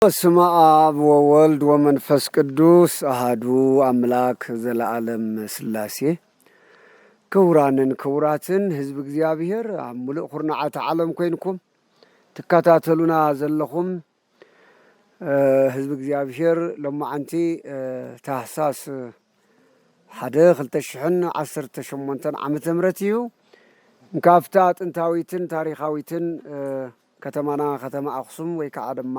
በስመ አብ ወወልድ ወመንፈስ ቅዱስ አሐዱ አምላክ ዘለዓለም ሥላሴ። ክቡራንን ክቡራትን ህዝብ እግዚአብሔር ኣብ ሙሉእ ኩርናዓት ዓለም ኮይንኩም ትከታተሉና ዘለኹም ህዝብ እግዚአብሔር ሎማዓንቲ ታህሳስ 2018 ዓመተ ምህረት እዩ። ካብታ ጥንታዊትን ታሪኻዊትን ከተማና ከተማ አክሱም ወይ ከዓ ድማ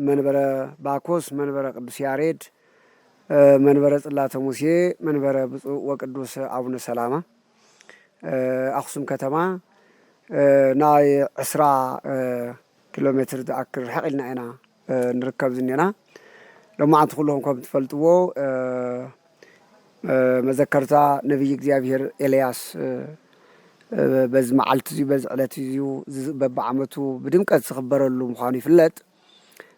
መንበረ ባኮስ መንበረ ቅዱስ ያሬድ መንበረ ጽላተ ሙሴ መንበረ ብፁዕ ወቅዱስ አቡነ ሰላማ አክሱም ከተማ ናይ 20 ኪሎ ሜትር ዝኣክል ርሕቅ ኢልና ኢና ንርከብ ዝኒና። ሎማዓንቲ ኩልኩም ከም ትፈልጥዎ መዘከርታ ነቢይ እግዚአብሔር ኤልያስ በዚ መዓልቲ እዚ በዚ ዕለት እዚ በብዓመቱ ብድምቀት ዝኽበረሉ ምዃኑ ይፍለጥ።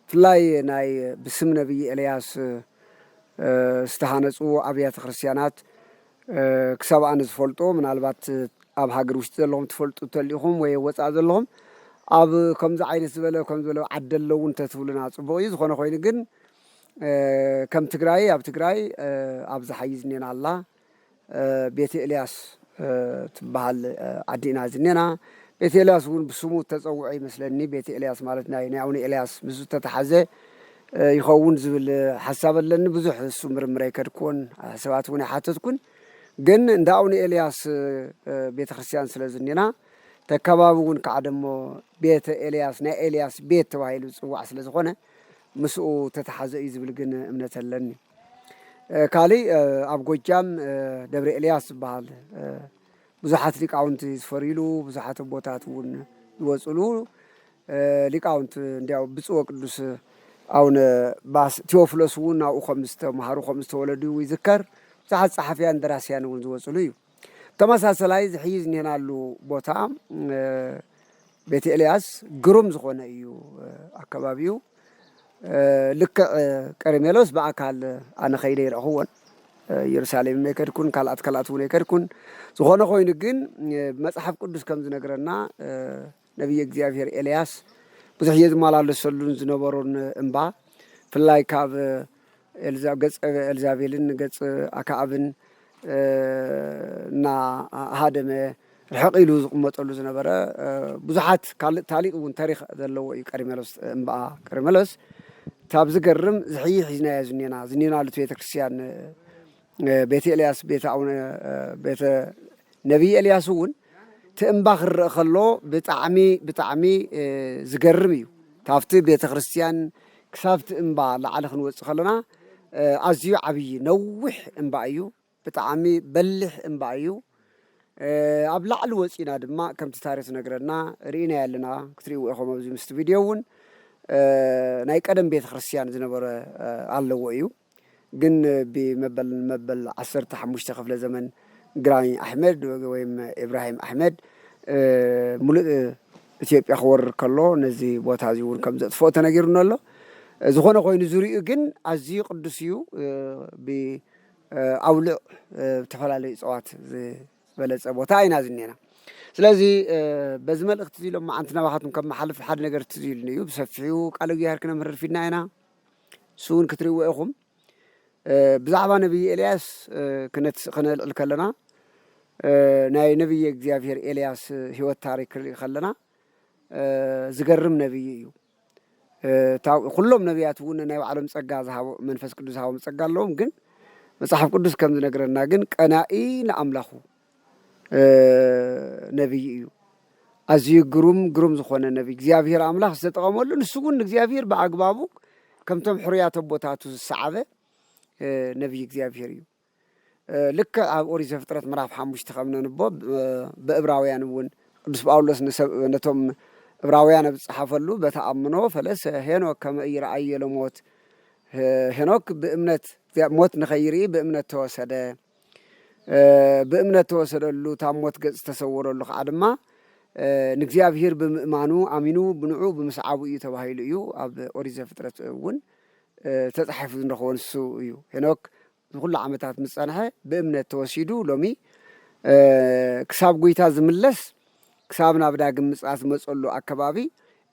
ብፍላይ ናይ ብስም ነቢይ ኤልያስ ዝተሃነፁ ኣብያተ ክርስቲያናት ክሳብ ኣነ ዝፈልጦ ምናልባት ኣብ ሃገር ውሽጢ ዘለኹም ትፈልጡ ተሊኹም ወይ ወፃእ ዘለኹም ኣብ ከምዚ ዓይነት ዝበለ ዓዲ ኣለዉ እንተትብሉና ፅቡቅ እዩ። ዝኾነ ኮይኑ ግን ከም ትግራይ ኣብ ትግራይ ኣብዚ ሓይዝ ኔና ኣላ ቤተ ኤልያስ ትበሃል ዓዲና ዝኔና። ቤተ ኤልያስ እውን ብስሙ ተፀውዖ ይመስለኒ። ቤተ ኤልያስ ማለት ናይ ኣቡነ ኤልያስ ምስ ተተሓዘ ይኸውን ዝብል ሓሳብ ኣለኒ። ብዙሕ እሱ ምርምር ኣይከድኩን ሰባት እውን ኣይሓተትኩን። ግን እንደ ኣቡነ ኤልያስ ቤተ ክርስቲያን ስለ ዝኔና ተከባቢ እውን ከዓ ደሞ ቤተ ኤልያስ ናይ ኤልያስ ቤት ተባሂሉ ዝፅዋዕ ስለ ዝኾነ ምስኡ ተተሓዘ እዩ ዝብል ግን እምነት ኣለኒ። ካሊእ ኣብ ጎጃም ደብረ ኤልያስ ዝበሃል ብዙሓት ሊቃውንቲ ዝፈርይሉ ብዙሓት ቦታት እውን ዝወፅሉ ሊቃውንቲ እንዲያው ብፁዕ ወቅዱስ ኣቡነ ቴዎፍሎስ እውን ናብኡ ከም ዝተምሃሩ ከም ዝተወለዱ ይዝከር። ብዙሓት ጸሓፍያን ደራስያን እውን ዝወፅሉ እዩ። ተመሳሰላይ ዝሕይዝ ኔናሉ ቦታ ቤተ ኤልያስ ግሩም ዝኾነ እዩ ኣከባቢኡ። ልክዕ ቀርሜሎስ ብኣካል ኣነ ከይደ ይረኽዎን ኢየሩሳሌም የከድኩን ካልኣት እውን የከድኩን። ዝኾነ ኮይኑ ግን መጽሓፍ ቅዱስ ከም ዝነገረና ነቢይ እግዚአብሔር ኤልያስ ብዙሕ እየ ዝመላለሰሉን ዝነበሩን እምባ ብፍላይ ካብ ገጽ ኤልዛቤልን ገጽ ኣክዓብን እና ሃደመ ርሕቕ ኢሉ ዝቕመጠሉ ዝነበረ ብዙሓት ካልእ ታሪኽ እውን ታሪክ ዘለዎ እዩ ቀርሜሎስ እምባ ቀርሜሎስ። ካብ ዝገርም ዝሕይሕ ሒዝናዮ ዝኔናሉ ቤተ ክርስቲያን ቤተ ኤልያስ ቤተ ነቢይ ኤልያስ እውን ትእምባ ክርአ ከሎ ብጣዕሚ ዝገርም እዩ። ካብቲ ቤተ ክርስቲያን ክሳብቲ እምባ ላዕሊ ክንወፅእ ከለና ኣዝዩ ዓብይ ነዊሕ እምባ እዩ። ብጣዕሚ በሊሕ እምባ እዩ። ኣብ ላዕሊ ወፂና ድማ ከምቲ ታሪክ ዝነግረና ርኢና ያለና ክትሪእዎ ኢኹም ኣብዚ ምስቲ ቪድዮ እውን ናይ ቀደም ቤተ ክርስቲያን ዝነበረ ኣለዎ እዩ። ግን ብመበል 15 ክፍለ ዘመን ግራኝ ኣሕመድ ወይም ኢብራሂም ኣሕመድ ሙሉእ ኢትዮጵያ ክወርር ከሎ ነዚ ቦታ እዚ እውን ከም ዘጥፍኦ ተነጊሩና ኣሎ። ዝኾነ ኮይኑ ዝርኡ ግን ኣዝዩ ቅዱስ እዩ። ብኣውልዕ ዝተፈላለዩ እፅዋት ዝበለፀ ቦታ ኢና ዝኔና። ስለዚ በዚ መልእክቲ እዚ ሎማዓንቲ ናባኻትኩም ከም መሓልፍ ሓደ ነገር ትዝኢሉኒ እዩ። ብሰፊሑ ቃል እግዚኣብሔር ክነምህር ፊድና ኢና እሱ እውን ክትሪእዎ ኢኹም። ብዛዕባ ነቢይ ኤልያስ ክነልዕል ከለና ናይ ነቢይ እግዚአብሔር ኤልያስ ህይወት ታሪክ ክርኢ ከለና ዝገርም ነቢይ እዩ። ኩሎም ነቢያት እውን ናይ ባዕሎም ጸጋ ዝሃቦ መንፈስ ቅዱስ ዝሃቦም ጸጋ ኣለዎም። ግን መጽሓፍ ቅዱስ ከም ዝነገረና ግን ቀናኢ ንኣምላኹ ነቢይ እዩ። ኣዝዩ ግሩም ዝኾነ ነቢይ እግዚአብሔር ኣምላኽ ዝተጠቐመሉ ንሱ እውን እግዚአብሔር ብኣግባቡ ከምቶም ሕሩያት ኣቦታቱ ዝሰዓበ ነቢይ እግዚአብሔር እዩ። ልክዕ ኣብ ኦሪት ዘፍጥረት ምዕራፍ 5 ከም ነንቦ ብዕብራውያን እውን ቅዱስ ጳውሎስ ነቶም ዕብራውያን ኣብ ዝፀሓፈሉ በተኣምኖ ፈለሰ ሄኖክ ከመ ኢረአየ ለሞት ሄኖክ ብእምነት ሞት ንኸይርኢ ብእምነት ተወሰደ። ብእምነት ተወሰደሉ ታብ ሞት ገጽ ዝተሰወረሉ ከዓ ድማ ንእግዚአብሔር ብምእማኑ ኣሚኑ ብንዑ ብምስዓቡ እዩ ተባሂሉ እዩ ኣብ ኦሪት ዘፍጥረት እውን ተጻሒፉ ንረኽቦ ንሱ እዩ። ሄኖክ ንኩሉ ዓመታት ምስ ፀንሐ ብእምነት ተወሲዱ ሎሚ ክሳብ ጎይታ ዝምለስ ክሳብ ናብ ዳግም ምጽኣት ዝመጸሉ ኣከባቢ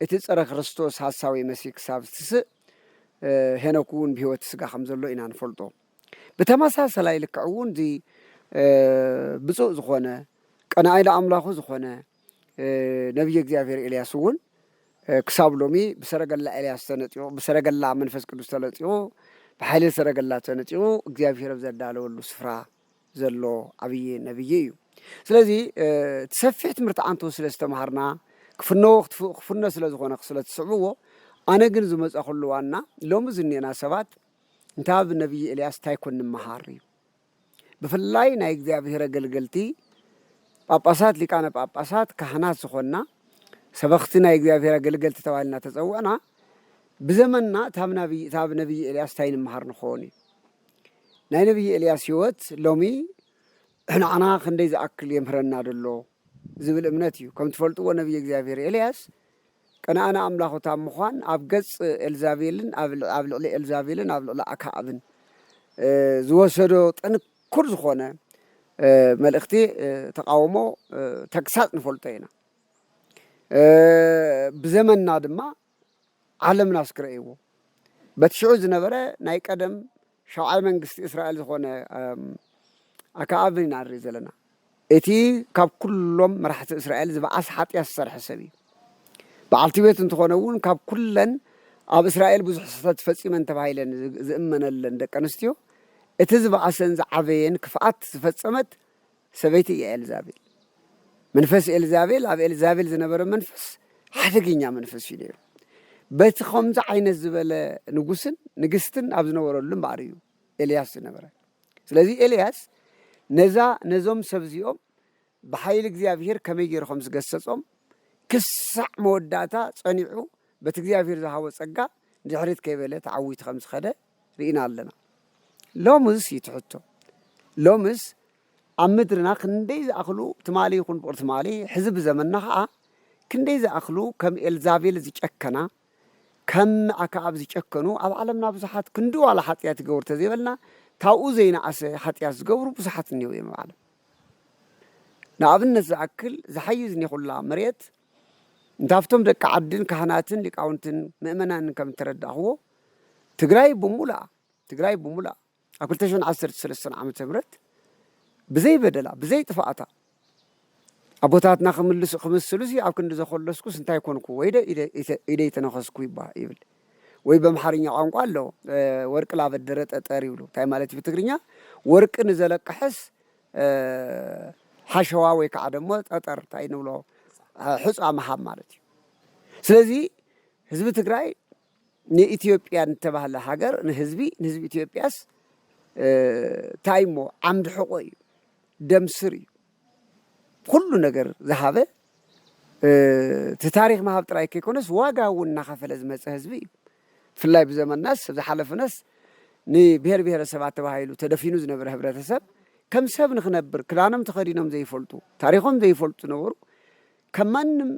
እትጸረ ክርስቶስ ሐሳዊ መሲህ ክሳብ ትስእ ሄኖኩን በህይወት ስጋ ከምዘሎ ኢና ንፈልጦ ብተመሳሰላይ ልክዕ እውን እዚ ብፁዕ ዝኾነ ቀናኢ ለኣምላኹ ዝኾነ ነቢይ እግዚአብሔር ኤልያስ እውን ክሳብ ሎሚ ብሰረገላ ኤልያስ ተነጢቑ ብሰረገላ መንፈስ ቅዱስ ተለጢቑ ብሓይሊ ሰረገላ ተነጢቑ እግዚአብሔር ዘዳለወሉ ስፍራ ዘሎ ዓብይ ነቢይ እዩ ስለዚ ተሰፊሕ ትምህርቲ አንተ ስለ ዝተምሃርና ክፍኖ ስለ ዝኾነ ስለ ትስዕብዎ ኣነ ግን ዝመፀ ኩሉ ዋና ሎሚ ዝኔና ሰባት እንታብ ነቢይ ኤልያስ ታይኮን ንምሃር እዩ ብፍላይ ናይ እግዚአብሔር አገልገልቲ ጳጳሳት ሊቃነ ጳጳሳት ካህናት ዝኾና ሰበኽቲ ናይ እግዚአብሔር አገልገልቲ ተባሂልና ተፀውዕና ብዘመንና ታብ ነቢይ ኤልያስ ታይ ንምሃር ንኾን እዩ ናይ ነቢይ ኤልያስ ህይወት ሎሚ ንዓና ክንደይ ዝኣክል የምህረና ደሎ ዝብል እምነት እዩ ከም ትፈልጥዎ ነቢይ እግዚአብሔር ኤልያስ ቀናኣና ኣምላኾታ ምዃን ኣብ ገጽ ኤልዛቤልን ኣብ ልዕሊ ኤልዛቤልን ኣብ ልዕሊ ኣክዓብን ዝወሰዶ ጥንኩር ዝኾነ መልእኽቲ ተቃውሞ ተግሳጽ ንፈልጦ ኢና ብዘመንና ድማ ዓለምና ስክረእይዎ በትሽዑ ዝነበረ ናይ ቀደም ሻውዓይ መንግስቲ እስራኤል ዝኾነ ኣክዓብን ኢና ንርኢ ዘለና እቲ ካብ ኩሎም መራሕቲ እስራኤል ዝበኣስ ሓጢያት ዝሰርሐ ሰብ እዩ በዓልቲ ቤት እንትኾነ እውን ካብ ኩለን ኣብ እስራኤል ብዙሕ ስህተት ፈፂመን ተባሂለን ዝእመነለን ደቂ ኣንስትዮ እቲ ዝበኣሰን ዝዓበየን ክፍኣት ዝፈጸመት ሰበይቲ እያ ኤልዛቤል መንፈስ ኤልዛቤል ኣብ ኤልዛቤል ዝነበረ መንፈስ ሓደገኛ መንፈስ እዩ ነይሩ በቲ ከምዚ ዓይነት ዝበለ ንጉስን ንግስትን ኣብ ዝነበረሉ እምበር እዩ ኤልያስ ዝነበረ ስለዚ ኤልያስ ነዞም ሰብ እዚኦም ብሓይሊ እግዚአብሔር ከመይ ገይሩ ከም ዝገሰጾም ክሳዕ መወዳእታ ጸኒዑ በቲ እግዚአብሔር ዝሃቦ ጸጋ ድሕሪት ከይበለ ተዓዊቱ ከም ዝኸደ ርኢና ኣለና ሎምስ ይትሕቶ ሎምስ ኣብ ምድርና ክንደይ ዝኣኽሉ ትማሊ ይኹን ብቕር ትማሊ ሕዚ ብዘመንና ከዓ ክንደይ ዝኣኽሉ ከም ኤልዛቤል ዝጨከና ከም ኣክዓብ ዝጨከኑ ኣብ ዓለምና ብዙሓት ክንዲ ዋላ ሓጢያት ይገብሩ ተዘይበልና ታብኡ ዘይነኣሰ ሓጢያት ዝገብሩ ብዙሓት እኒአው እዮም ኣብ ዓለም ንኣብነት ዝኣክል ዝሓይዝ ኩላ መሬት እንታፍቶም ደቂ ዓድን ካህናትን ሊቃውንትን ምእመናንን ከም ተረዳኽዎ ትግራይ ብሙላ ኣብ 2013 ዓመተ ምህረት ብዘይ በደላ ብዘይ ጥፋኣታ ኣቦታትና ክምስሉ ኣብ ክንዲ ዘኸለስኩ እንታይ ኮንኩ ወይ ኢደይ ተነኸስኩ ይብል ወይ በአምሓርኛ ቋንቋ ኣሎ ወርቅ ላበደረ ጠጠር ይብሉ እንታይ ማለት ብትግርኛ ወርቅ ንዘለቅሕስ ሓሸዋ ወይ ከዓ ደሞ ጠጠር እንታይ ንብሎ ሕፃ መሃብ ማለት እዩ ስለዚ ህዝቢ ትግራይ ንኢትዮጵያ እንተባህለ ሃገር ንህዝቢ ኢትዮጵያስ ታይሞ ዓምድ ሕቆ እዩ ደምስር እዩ ኩሉ ነገር ዝሃበ ታሪክ መሃብ ጥራይ ከይኮነስ ዋጋ እውን እናኸፈለ ዝመፀ ህዝቢ እዩ ብፍላይ ብዘመናስ ዝሓለፈነስ ንብሔር ብሔረሰባት ተባሂሉ ተደፊኑ ዝነበረ ህብረተሰብ ከም ሰብ ንኽነብር ክዳኖም ተኸዲኖም ዘይፈልጡ ታሪኾም ዘይፈልጡ ነበሩ ከም ማንም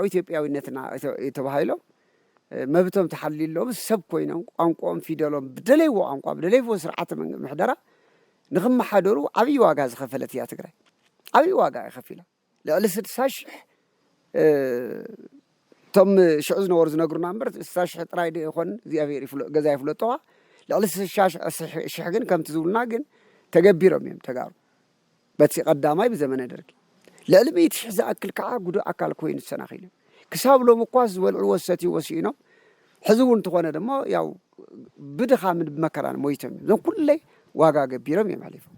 ኢትዮጵያዊነትና ተባሂሎም መብቶም ተሓሊሎም ሰብ ኮይኖም ቋንቋኦም ፊደሎም ብደለይዎ ቋንቋ ብደለይዎ ስርዓተ ምሕደራ ንኽመሓደሩ ዓብይ ዋጋ ዝኸፈለት እያ ትግራይ ዓብይ ዋጋ ይኸፊላ ልዕሊ 60,000 ቶም ሽዑ ዝነበሩ ዝነግሩና እምበር 60,000 ጥራይ ይኾን እግዚኣብሔር ገዛ ይፍለጦዋ ልዕሊ 60,000 ግን ከምቲ ዝብሉና ግን ተገቢሮም እዮም ተጋሩ በቲ ቀዳማይ ብዘመነ ደርጊ ልዕሊ 100,000 ዝኣክል ከዓ ጉዱእ ኣካል ኮይኑ ዝሰናኺሎም ክሳብ ሎም እኳ ዝበልዑ ወሰቲ ወሲኖም ሕዚ እውን እንተኾነ ደሞ ያው ብድኻም ብመከራን ሞይቶም እዞም ኩለይ ዋጋ ገቢሮም እዮም ሓሊፎም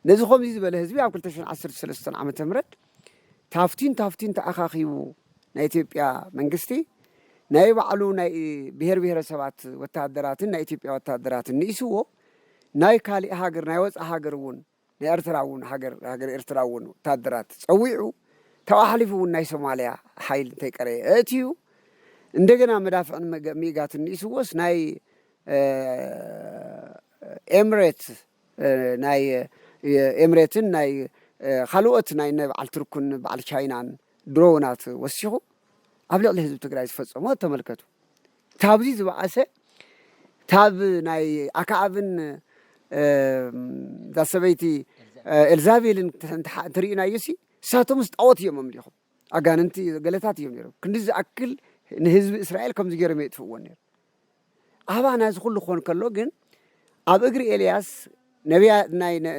ነዚ ከምዚ ዝበለ ህዝቢ ኣብ 2013 ዓመተ ምህረት ታፍቲን ተኣኻኺቡ ናይ ኢትዮጵያ መንግስቲ ናይ ባዕሉ ናይ ብሔር ብሔረሰባት ወታደራትን ናይ ኢትዮጵያ ወታደራትን ንኢስዎ ናይ ካሊእ ሃገር ናይ ወፃእ ሃገር እውን ናይ ኤርትራ እውን ሃገር ኤርትራ እውን ወታደራት ፀዊዑ ተዋሕሊፉ እውን ናይ ሶማልያ ሓይል እንተይቀረየ እትዩ እንደገና መዳፍዕን ሚጋትን ንኢስዎስ ናይ ኤምሬትን ናይ ካልኦት ናይ በዓል ቱርክን በዓል ቻይናን ድሮውናት ወሲኹ ኣብ ልዕሊ ህዝቢ ትግራይ ዝፈፀሞ ተመልከቱ ታብዚ ዝበኣሰ ታብ ናይ ኣክዓብን ዛሰበይቲ ኤልዛቤልን ትርኢናዮሲ ሳቶም ጣዖት እዮም ኣምሊኾም ኣጋንንቲ ገለታት እዮም ነይሮም ክንዲ ዝኣክል ንህዝቢ እስራኤል ከም ዝገረመ ይጥፍዎ ነይሩ ኣባና ዝኩሉ ኾን ከሎ ግን ኣብ እግሪ ኤልያስ ነቢያት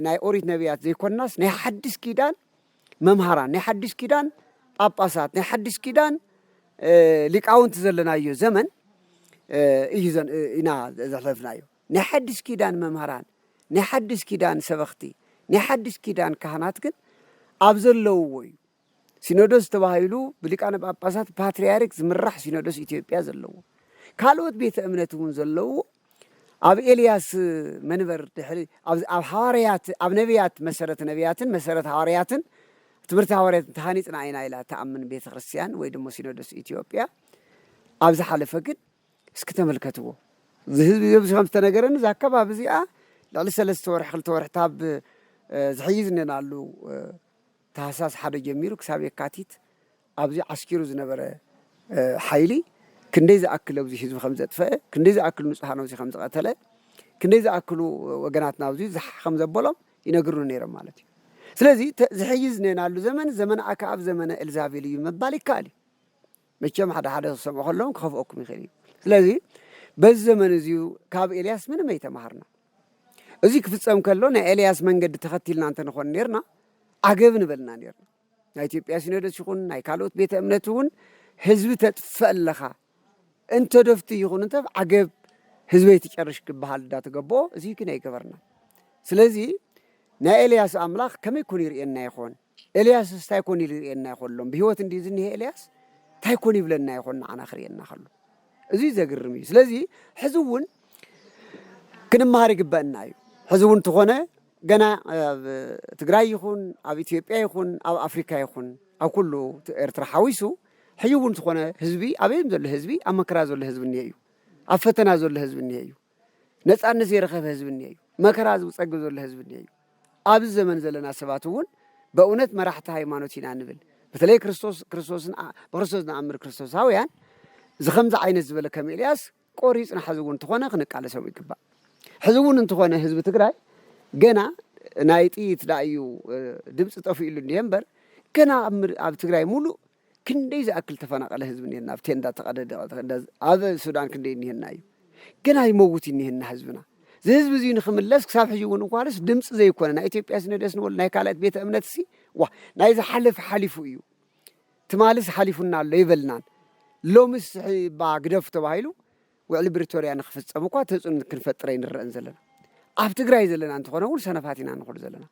ናይ ኦሪት ነቢያት ዘይኮናስ ናይ ሓድሽ ኪዳን መምሃራን ናይ ሓድሽ ኪዳን ጳጳሳት ናይ ሓድሽ ኪዳን ሊቃውንቲ ዘለናዮ ዘመን እዩ ኢና ዘሕለፍናዮ ናይ ሓድሽ ኪዳን መምሃራን ናይ ሓድሽ ኪዳን ሰበኽቲ ናይ ሓድሽ ኪዳን ካህናት ግን ኣብ ዘለውዎ እዩ ሲኖዶስ ተባሂሉ ብሊቃነ ጳጳሳት ፓትርያርክ ዝምራሕ ሲኖዶስ ኢትዮጵያ ዘለዎ ካልኦት ቤተ እምነት እውን ዘለዎ ኣብ ኤልያስ መንበር ድሕሪ ኣብ ሐዋርያት ኣብ ነቢያት መሰረት ነቢያትን መሰረት ሐዋርያትን ትምህርቲ ሐዋርያትን ተሃኒፅና ኢና ኢላ ተኣምን ቤተ ክርስቲያን ወይ ድማ ሲኖዶስ ኢትዮጵያ ኣብ ዝሓለፈ ግን እስኪ ተመልከትዎ ዝህዝቢ ከም ዝተነገረኒ እዛ ኣከባቢ እዚኣ ልዕሊ 3 ወርሒ 2 ወርሕታት ዝሕይዝ ነናሉ ታህሳስ ሓደ ጀሚሩ ክሳብ የካቲት ኣብዚ ዓስኪሩ ዝነበረ ሓይሊ ክንደይ ዝኣክል ኣብዚ ህዝቢ ከም ዘጥፈአ ክንደይ ዝኣክል ንጹሃን ኣብዚ ከም ዝቐተለ ክንደይ ዝኣክሉ ወገናትና ኣብዚ ከም ዘበሎም ይነግሩን ነይሮም ማለት እዩ ስለዚ ዝሕይዝ ነናሉ ዘመን ኣክዓብ ዘመነ ኤልዛቤል እዩ መባል ይከኣል እዩ መቸም ሓደ ክሰምዑ ከለዎም ክኸፍአኩም ይኽእል እዩ ስለዚ በዚ ዘመን እዚኡ ካብ ኤልያስ ምንም ኣይተማሃርና እዚ ክፍፀም ከሎ ናይ ኤልያስ መንገዲ ተኸቲልና እንተንኾን ነርና ዓገብ ንበልና ነርና ናይ ኢትዮጵያ ሲኖዶስ ይኹን ናይ ካልኦት ቤተ እምነት እውን ህዝቢ ተጥፍእ ኣለኻ እንተ ደፍቲ ይኹን እንተ ዓገብ ህዝበይ ትጨርሽ ክበሃል እንዳተገብኦ እዚ ግን ኣይገበርና ስለዚ ናይ ኤልያስ ኣምላኽ ከመይ ኮን ይርኤና ይኾን ኤልያስ እንታይ ኮን ይርኤና ይኾሎም ብሂወት እንዲ ዝኒሄ ኤልያስ እንታይ ኮን ይብለና ይኾን ንዓና ክርኤና ከሎ እዚ ዘግርም እዩ ስለዚ ሕዚ እውን ክንመሃር ይግበአና እዩ ሕዚ እውን እንተኾነ ገና ኣብ ትግራይ ይኹን ኣብ ኢትዮጵያ ይኹን ኣብ ኣፍሪካ ይኹን ኣብ ኩሉ ኤርትራ ሓዊሱ ሕጂ እውን ዝኾነ ህዝቢ ኣበይም ዘሎ ህዝቢ ኣብ መከራ ዘሎ ህዝቢ እኒሄ እዩ ኣብ ፈተና ዘሎ ህዝቢ እኒሄ እዩ ነፃነት ዘይረኸበ ህዝቢ እኒሄ እዩ መከራ ዝፀግብ ዘሎ ህዝቢ እኒሄ እዩ ኣብዚ ዘመን ዘለና ሰባት እውን በእውነት መራሕቲ ሃይማኖት ኢና ንብል በተለይ ብክርስቶስ ንኣምር ክርስቶሳውያን ዝኸምዚ ዓይነት ዝበለ ከም ኤልያስ ቆሪፅና ሕዚ እውን እንተኾነ ክንቃለሰው ይግባእ ሕዚ እውን እንተኾነ ህዝቢ ትግራይ ገና ናይ ጥይት ዳእዩ ድምፂ ጠፊኡሉ እኒሄ እምበር ገና ኣብ ትግራይ ሙሉእ ክንደይ ዝኣክል ተፈናቐለ ህዝቢ እኒሄና ኣብ ቴንዳ ተቐደደ ኣብ ሱዳን ክንደይ እኒሄና እዩ ገና ይመውት እኒሄና ህዝብና እዚ ህዝቢ እዙ ንክምለስ ክሳብ ሕጂ እውን እንኳንስ ድምፂ ዘይኮነ ናይ ኢትዮጵያ ሲኖዶስ ንበሉ ናይ ካልኦት ቤተ እምነት ሲ ዋ ናይ ዝሓለፈ ሓሊፉ እዩ ትማልስ ሓሊፉና ኣሎ ይበልናን ሎምስ ግደፍ ተባሂሉ ውዕሊ ብሪቶርያ ንክፍፀም እኳ ተፅዕኖ ክንፈጥረ ንርአን ዘለና ኣብ ትግራይ ዘለና እንተኾነ እውን ሰነፋት ኢና ንኽእሉ ዘለና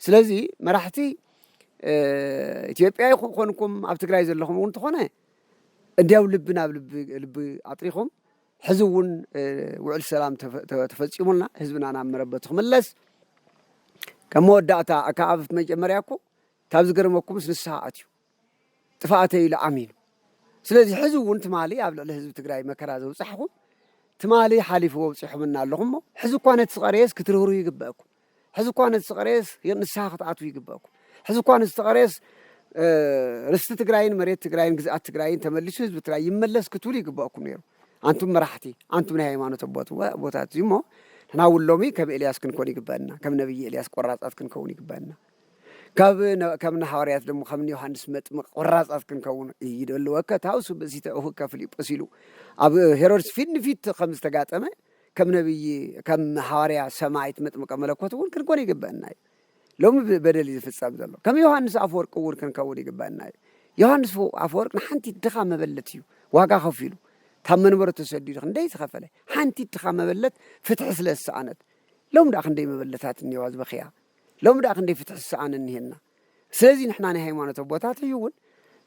ስለዚ መራሕቲ ኢትዮጵያ ይኮንኩም ኣብ ትግራይ ዘለኹም እውን እንተኾነ እንዲያው ልቢ ናብ ልቢ ኣጥሪኹም ሕዚ እውን ውዕል ሰላም ተፈፂሙልና ህዝብና ናብ መረበቱ ክምለስ ከም መወዳእታ ካብ መጀመርያ እኮ ካብ ዝገርመኩምስ ንስሓ ኣትዩ ጥፋኣተይ ኢሉ ኣሚኑ ስለዚ ሕዚ እውን ትማሊ ኣብ ልዕሊ ህዝቢ ትግራይ መከራ ዘውፅሕኩም ትማሊ ሓሊፉ ወብፂሕምና ኣለኹም ሞ ሕዚ እኳ ነቲ ዝቐርየስ ክትርህሩ ይግበአኩም ሕዚ እኳ ነቲ ዝቐርየስ ንስሓ ክትኣትዉ ይግበአኩም ሕዚ እኳ ነቲ ዝቐርየስ ርስቲ ትግራይን መሬት ትግራይን ግዝኣት ትግራይን ተመሊሱ ህዝቢ ትግራይ ይመለስ ክትብሉ ይግበአኩም ነይሩ አንቱም መራሕቲ አንቱም ናይ ሃይማኖት ቦታት እዚ ሞ ንሕና እውን ሎሚ ከም ኤልያስ ክንኮን ይግበአና ከም ነቢይ ኤልያስ ቆራፃት ክንከውን ይግበአና ካብ ሐዋርያት ደግሞ ከም ዮሐንስ መጥምቅ ቆራፃት ክንከውን ይደልወከ ታውሱ በሲተ እሁከ ፊልጶስ ኢሉ ኣብ ሄሮድስ ፊት ንፊት ከም ዝተጋጠመ ከም ነቢይ ከም ሐዋርያ ሰማዕት መጥምቀ መለኮት እውን ክንኮን ይግበአና እዩ ሎሚ በደል ዝፍፀም ዘሎ ከም ዮሐንስ ኣፈወርቅ እውን ክንከውን ይግበአና እዩ ዮሐንስ ኣፈወርቅ ንሓንቲ ድኻ መበለት እዩ ዋጋ ከፊሉ ካብ መንበሩ ተሰዲዱ ክንደይ ዝኸፈለ ሓንቲ ድኻ መበለት ፍትሒ ስለ ዝሰኣነት ሎም ዳ ክንደይ መበለታት እኒዋ ዝበኽያ ሎም ዳ ክንደይ ፍትሒ ዝሰኣነ እኒሄና ስለዚ ንሕና ናይ ሃይማኖት ቦታት እዩ እውን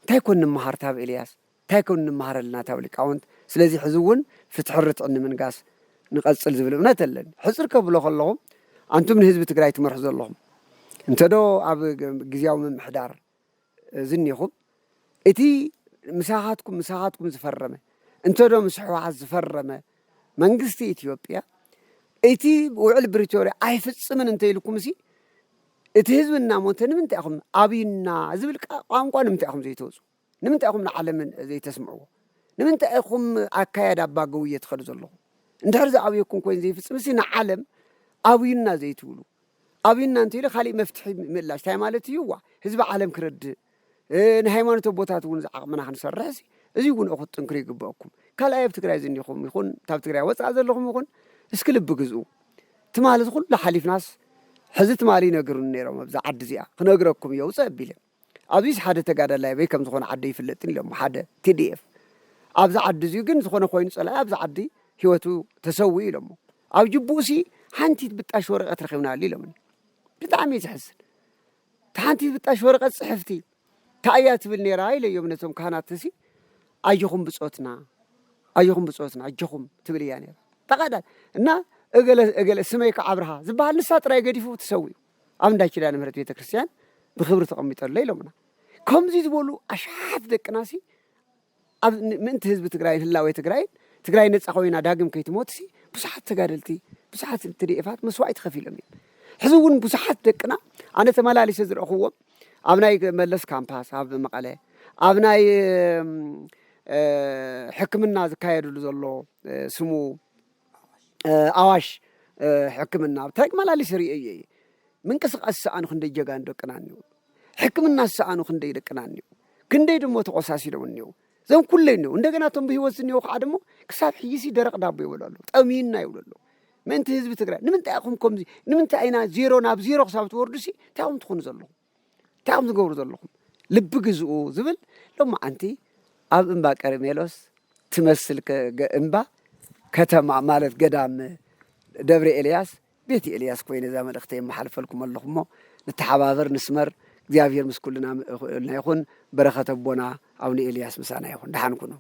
እንታይ ኮን ንምሃር ታብ ኤልያስ እንታይ ኮን ንምሃረልና ታብ ሊቃውንት ስለዚ ሕዚ እውን ፍትሒ ርትዕ ንምንጋስ ንቐፅል ዝብል እምነት ኣለኒ ሕፅር ከብሎ ከለኹም አንቱም ንህዝቢ ትግራይ ትመርሑ ዘለኹም እንተዶ ኣብ ግዝያዊ ምምሕዳር ዝኒኹም እቲ ምሳኻትኩም ዝፈረመ እንተዶ ምስ ሕወሓት ዝፈረመ መንግስቲ ኢትዮጵያ እቲ ውዕል ብሪቶርያ ኣይፍፅምን እንተኢልኩም እሲ እቲ ህዝብና ሞተ ንምንታይ ኢኹም ኣብይና ዝብል ቋንቋ ንምንታይ ኢኹም ዘይተወፁ ንምንታይ ኢኹም ንዓለም ዘይተስምዕዎ ንምንታይ ኢኹም ኣካያድ ኣባገውየ ትኸዱ ዘለኹም እንድሕር ዝኣብየኩም ኮይኑ ዘይፍፅም እሲ ንዓለም ኣብይና ዘይትብሉ ኣብይና እንተኢሉ ካሊእ መፍትሒ ምእላሽ እንታይ ማለት እዩ ዋ ህዝቢ ዓለም ክረድእ ንሃይማኖት ቦታት እውን ዝዓቕምና ክንሰርሕ እሲ እዚህ ጉን እኹት ጥንክሪ ይግባኩም ካልኣይ ኣብ ትግራይ ዝኒኹም ይኹን ታብ ትግራይ ወፃእ ዘለኹም ይኹን እስኪ ልቢ ግዝኡ ትማሊ ዝኹሉ ሓሊፍናስ ሕዚ ትማሊ ይነግሩን ነይሮም ኣብዛ ዓዲ እዚኣ ክነግረኩም እየ ውፅእ ኣቢለ ኣብዚ ሓደ ተጋዳላይ በይ ከም ዝኾነ ዓዲ ይፍለጥን ኢሎም ሓደ TDF ኣብዛ ዓዲ እዚኡ ግን ዝኾነ ኮይኑ ፀላኢ ኣብዛ ዓዲ ሂወቱ ተሰዊ ኢሎሞ ኣብ ጅቡእሲ ሓንቲት ብጣሽ ወረቐት ረኺብናል ኢሎምኒ ብጣዕሚ ዝሕዝን ሓንቲት ብጣሽ ወረቐት ፅሕፍቲ ታእያ ትብል ነይራ ኢለዮም ነቶም ካህናት እሲ ኣየኹም ብፆትና ኣየኹም ትብል እያ ነይራ ተቐዳል እና እገለ ስመይ ከዓብርሃ ዝበሃል ንሳ ጥራይ ገዲፉ ትሰዊዩ ኣብ እንዳ ኪዳነ ምህረት ቤተ ክርስቲያን ብክብሪ ተቐሚጠሎ ኢሎምና ከምዚ ዝበሉ ኣሽሓት ደቅናሲ ኣብ ምእንቲ ህዝቢ ትግራይን ህላዌ ትግራይ ነፃ ኮይና ዳግም ከይትሞትሲ ብዙሓት ተጋደልቲ ብዙሓት TDFት መስዋዕቲ ከፊሎም እዮም ሕዚ እውን ብዙሓት ደቅና ኣነ ተመላሊሰ ዝረኽዎም ኣብ ናይ መለስ ካምፓስ ኣብ መቐለ ኣብ ናይ ሕክምና ዝካየድሉ ዘሎ ስሙ ኣዋሽ ሕክምና ተመላሊሰ ሪአ እየ ምንቅስቃስ ሰኣኑ ክንደይ ጀጋን ደቅና እኒኡ ሕክምና ሰኣኑ ክንደይ ደቅና እኒኡ ክንደይ ደሞ ተቆሳሲሎም እኒኡ ዘም ኩለይ እኒኡ እንደገና ቶም ብሂወት ዝኒኡ ከዓ ደሞ ክሳብ ሕይሲ ደረቕ ዳቦ ይብሉ ኣለዉ ጠሚና ይብሉ ኣለዉ ምእንቲ ህዝቢ ትግራይ ንምንታይ ኢኹም ከምዚ ንምንታይ ኢና ዜሮ ናብ ዜሮ ክሳብ ትወርዱሲ እንታይ ኢኹም ትኾኑ ዘለኹም እንታይ ኢኹም ዝገብሩ ዘለኹም ልቢ ግዝኡ ዝብል ሎማዓንቲ ኣብ እምባ ቀርሜሎስ ትመስል እምባ ከተማ ማለት ገዳም ደብረ ኤልያስ ቤት ኤልያስ ኮይነ እዛ መልእኽተ የመሓልፈልኩም ኣለኹ እሞ ንተሓባበር ንስመር እግዚአብሔር ምስኩልና ይኹን በረኸተ ቦና አቡነ ኤልያስ ምሳና ይኹን ደሓንኩ ነው